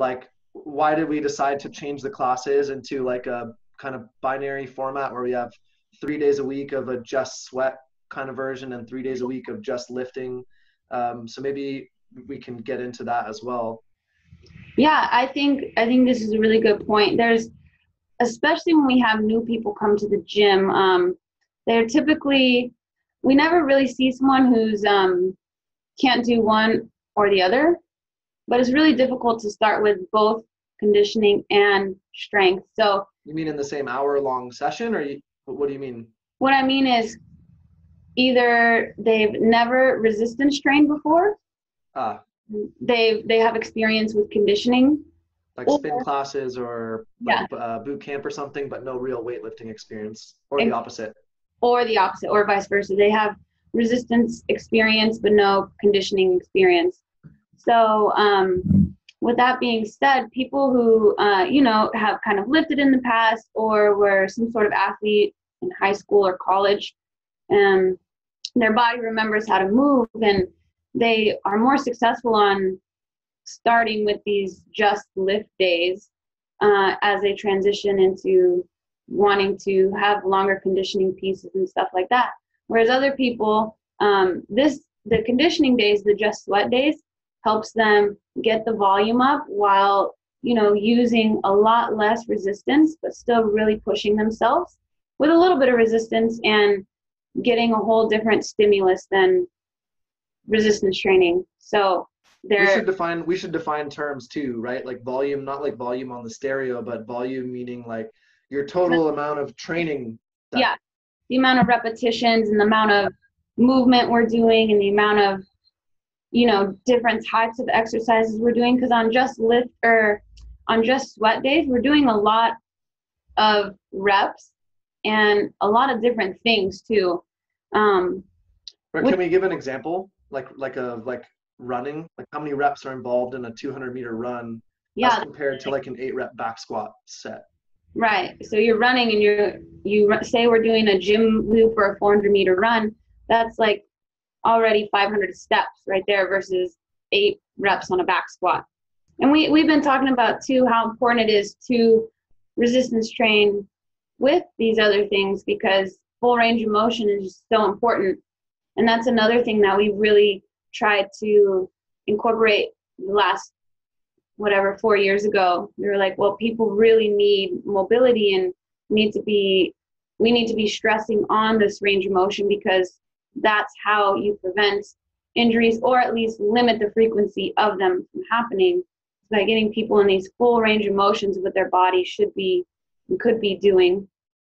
like why did we decide to change the classes into like a kind of binary format where we have 3 days a week of a just sweat kind of version and 3 days a week of just lifting? So maybe we can get into that as well. Yeah, I think this is a really good point. There's, especially when we have new people come to the gym, they're typically, we never really see someone who's can't do one or the other, but it's really difficult to start with both conditioning and strength. So You mean in the same hour-long session, or what do you mean? what I mean is either they've never resistance trained before, Ah, they have experience with conditioning, like or spin classes or yeah, like boot camp or something, but no real weightlifting experience, or the opposite. or the opposite, or vice versa. They have resistance experience but no conditioning experience. So with that being said, people who have kind of lifted in the past or were some sort of athlete in high school or college, um, their body remembers how to move, and they are more successful on starting with these just lift days as they transition into wanting to have longer conditioning pieces and stuff like that. Whereas other people, the conditioning days, the just sweat days, helps them get the volume up while using a lot less resistance, but still really pushing themselves with a little bit of resistance and getting a whole different stimulus than resistance training. So We should define terms too, right? Like volume, not like volume on the stereo, but volume meaning like your total amount of training. Yeah, the amount of repetitions and the amount of movement we're doing and the amount of different types of exercises we're doing. Because on just lift or on just sweat days, we're doing a lot of reps and a lot of different things too. But can we give an example, like running? Like how many reps are involved in a 200-meter run as Yeah, compared to like an 8-rep back squat set? right. So you're running and you say we're doing a gym loop or a 400-meter run. That's like already 500 steps right there versus 8 reps on a back squat. And we've been talking about too how important it is to resistance train with these other things because full range of motion is just so important. And that's another thing that we really tried to incorporate the last 4 years ago. We were like, well, people really need mobility and we need to be stressing on this range of motion because that's how you prevent injuries or at least limit the frequency of them from happening by getting people in these full range of motions of what their body should be and could be doing.